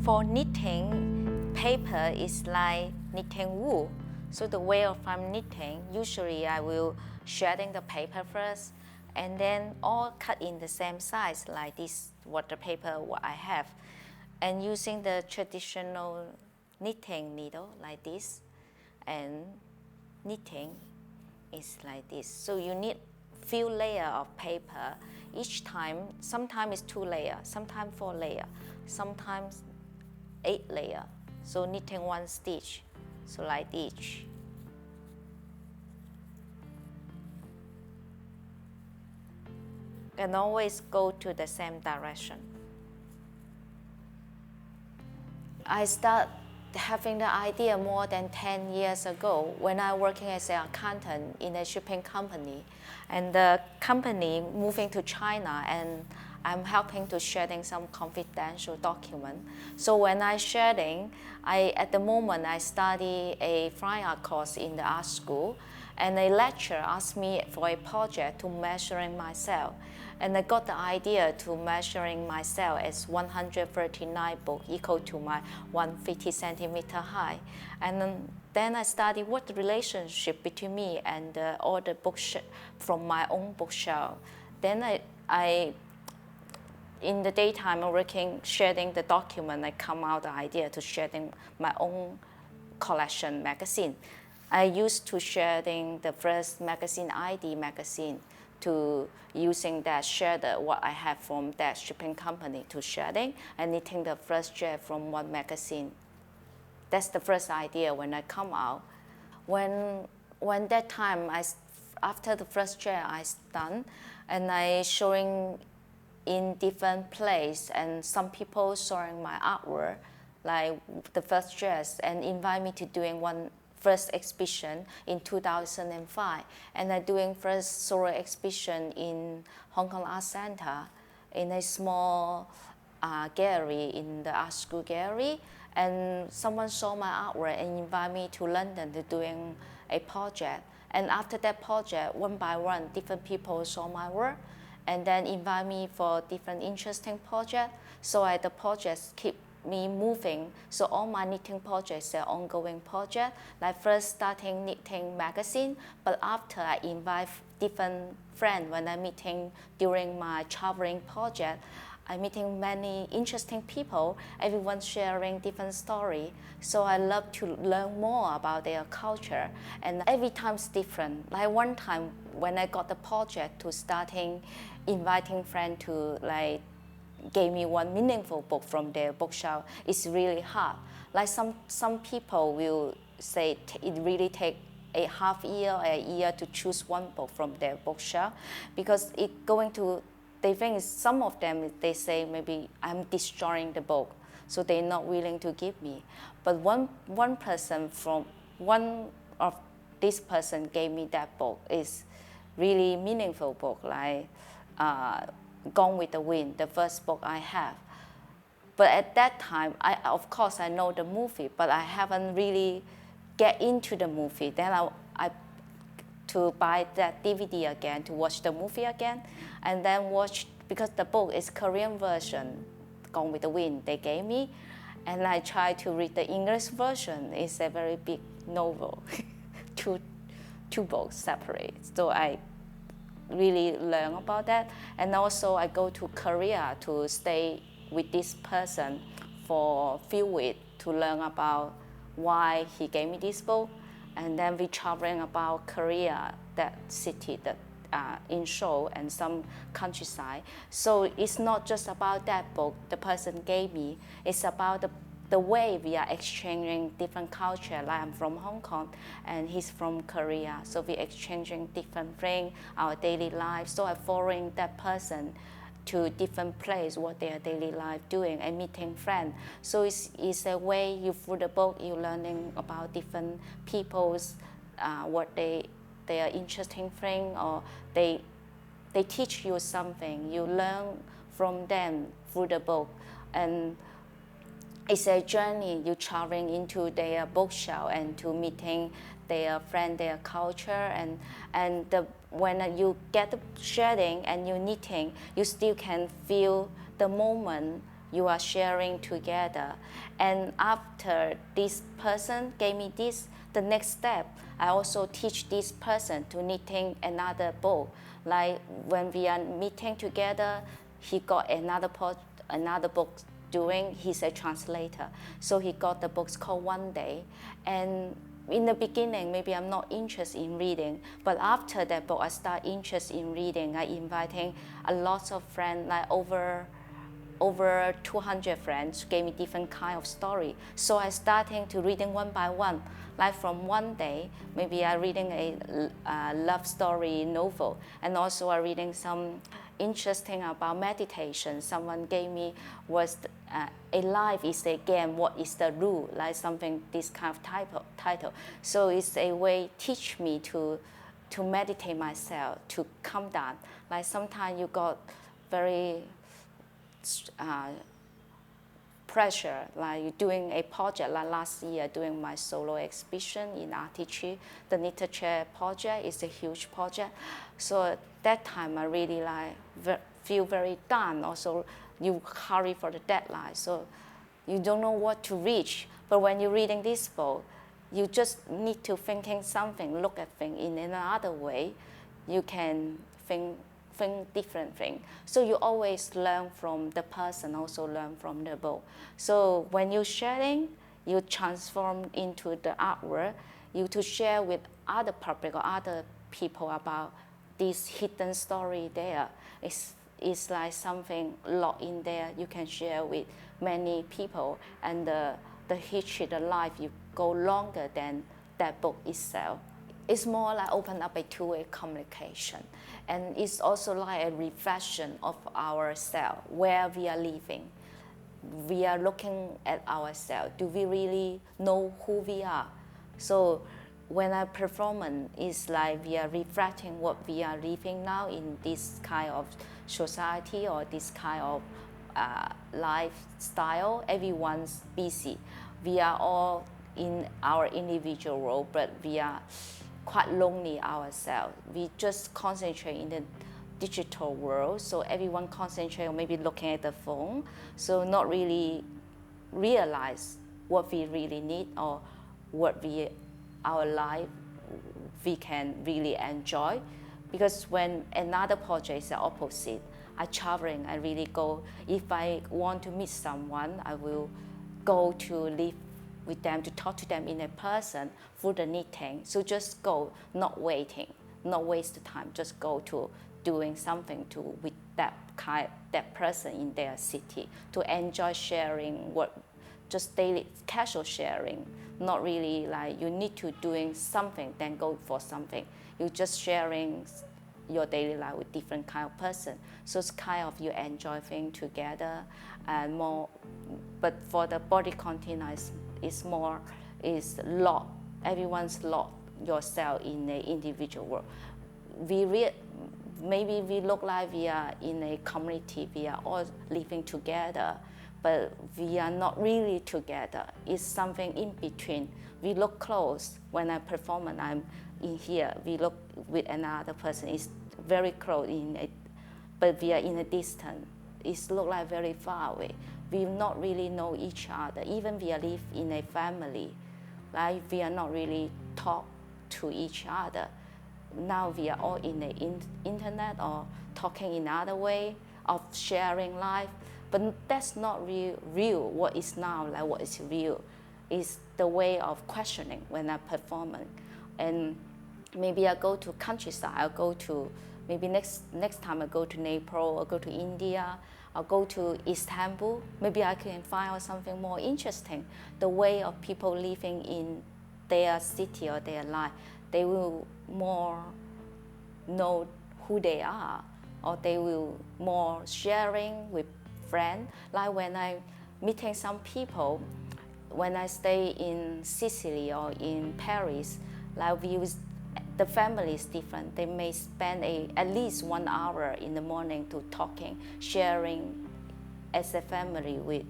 For knitting, paper is like knitting wool. So the way of I'm knitting, usually I will shredding the paper first, and then all cut in the same size like this, what the paper what I have, and using the traditional knitting needle like this, and knitting is like this. So you need few layer of paper each time. Sometimes it's 2 layer, sometimes 4 layer, sometimes 8 layer. So knitting 1 stitch, so like this. And always go to the same direction. I start having the idea more than 10 years ago when I working as an accountant in a shipping company, and the company moving to China, and I'm helping to sharing some confidential document. So when I sharing, at the moment I study a fine art course in the art school, and a lecturer asked me for a project to measuring myself. And I got the idea to measuring myself as 139 book equal to my 150 centimeter high. And then I studied what the relationship between me and all the books from my own bookshelf. Then I in the daytime I'm working, sharing the document, I come out the idea to sharing my own collection magazine. I used to sharing the first magazine, ID magazine, to using that share what I have from that shipping company to sharing and knitting the first share from one magazine. That's the first idea when I come out. When that time, after the first share I done, and I showing in different place, and some people showing my artwork, like the first dress, and invite me to doing one first exhibition in 2005, and I'm doing first solo exhibition in Hong Kong Art Center in a small gallery in the art school gallery, and someone saw my artwork and invited me to London to doing a project. And after that project, one by one, different people saw my work and then invite me for different interesting projects. So the projects keep me moving. So all my knitting projects are ongoing projects. Like first starting knitting magazine, but after I invite different friends when I'm meeting during my traveling project, I'm meeting many interesting people, everyone sharing different story. So I love to learn more about their culture, and every time it's different. Like one time when I got the project to starting inviting friends to gave me one meaningful book from their bookshelf, it's really hard. Like some people will say it really take a half year or a year to choose one book from their bookshelf, because it going to, they think some of them, they say maybe I'm destroying the book, so they're not willing to give me. But one person from one of this person gave me that book. Is really meaningful book, like Gone with the Wind, the first book I have. But at that time, of course I know the movie, but I haven't really get into the movie. Then I to buy that DVD again, to watch the movie again, and then watch, because the book is Korean version, Gone with the Wind, they gave me, and I tried to read the English version. It's a very big novel, two books separate. So I really learn about that. And also I go to Korea to stay with this person for a few weeks to learn about why he gave me this book. And then we traveling about Korea, that city, that in Seoul and some countryside. So it's not just about that book the person gave me, it's about the way we are exchanging different culture. Like I'm from Hong Kong and he's from Korea, so we're exchanging different things, our daily life. So I'm following that person to different place, what their daily life doing, and meeting friends. So it's a way you, through the book, you're learning about different people's, what they are interesting thing, or they teach you something. You learn from them through the book. And it's a journey, you traveling into their bookshelf and to meeting their friend, their culture, and when you get the shredding and you're knitting, you still can feel the moment you are sharing together. And after this person gave me this, the next step, I also teach this person to knitting another book. Like when we are meeting together, he got another book doing, he's a translator. So he got the books called One Day. And in the beginning, maybe I'm not interested in reading, but after that book, I start interested in reading. I inviting a lot of friends, like over 200 friends, gave me different kind of story. So I starting to reading one by one. Like from One Day, maybe I reading a love story novel, and also I reading some interesting about meditation. Someone gave me was a life is a game. What is the rule? Like something this kind of title. So it's a way teach me to meditate myself, to calm down. Like sometimes you got very pressure, like you're doing a project, like last year doing my solo exhibition in Artichi. The knitted chair project is a huge project. So at that time I really feel very down. Also you hurry for the deadline, so you don't know what to reach. But when you're reading this book, you just need to thinking something, look at things in another way. You can think different thing. So you always learn from the person, also learn from the book. So when you're sharing, you transform into the artwork, you to share with other public or other people about this hidden story there. It's like something locked in there you can share with many people, and the history, the life, you go longer than that book itself. It's more like open up a two-way communication. And it's also like a reflection of ourselves, where we are living. We are looking at ourselves. Do we really know who we are? So when I perform, it's like we are reflecting what we are living now in this kind of society or this kind of lifestyle. Everyone's busy. We are all in our individual role, but we are quite lonely ourselves. We just concentrate in the digital world, so everyone concentrate on maybe looking at the phone, so not really realize what we really need or what our life we can really enjoy. Because when another project is the opposite, I traveling, I really go. If I want to meet someone, I will go to live with them, to talk to them in a person through the knitting. So just go, not waiting, not waste the time, just go to doing something to with that person in their city, to enjoy sharing what, just daily casual sharing, not really like you need to doing something then go for something. You just sharing your daily life with different kind of person. So it's kind of you enjoy things together and more. But for the body container, it's more locked. Everyone's locked yourself in an individual world. Maybe we look like we are in a community. We are all living together, but we are not really together. It's something in between. We look close. When I perform and I'm in here, we look with another person. It's very close but we are in a distance. It looks like very far away. We not really know each other. Even we live in a family, like we are not really talk to each other. Now we are all in the internet or talking in other way of sharing life, but that's not real. What is now, like what is real, is the way of questioning when I'm performing. And maybe I go to countryside. I'll go to maybe next time I go to Nepal or go to India. I'll go to Istanbul. Maybe I can find out something more interesting. The way of people living in their city or their life, they will more know who they are, or they will more sharing with friends. Like when I meeting some people, when I stay in Sicily or in Paris, like the family is different. They may spend at least 1 hour in the morning to talking, sharing as a family with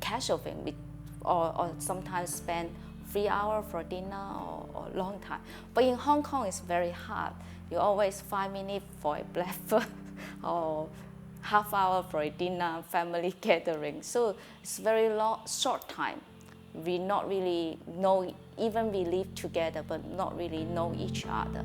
casual thing, or sometimes spend 3 hours for dinner or long time. But in Hong Kong, it's very hard. You always 5 minutes for a breakfast or half hour for a dinner, family gathering. So it's very short time. We not really know, even we live together, but not really know each other.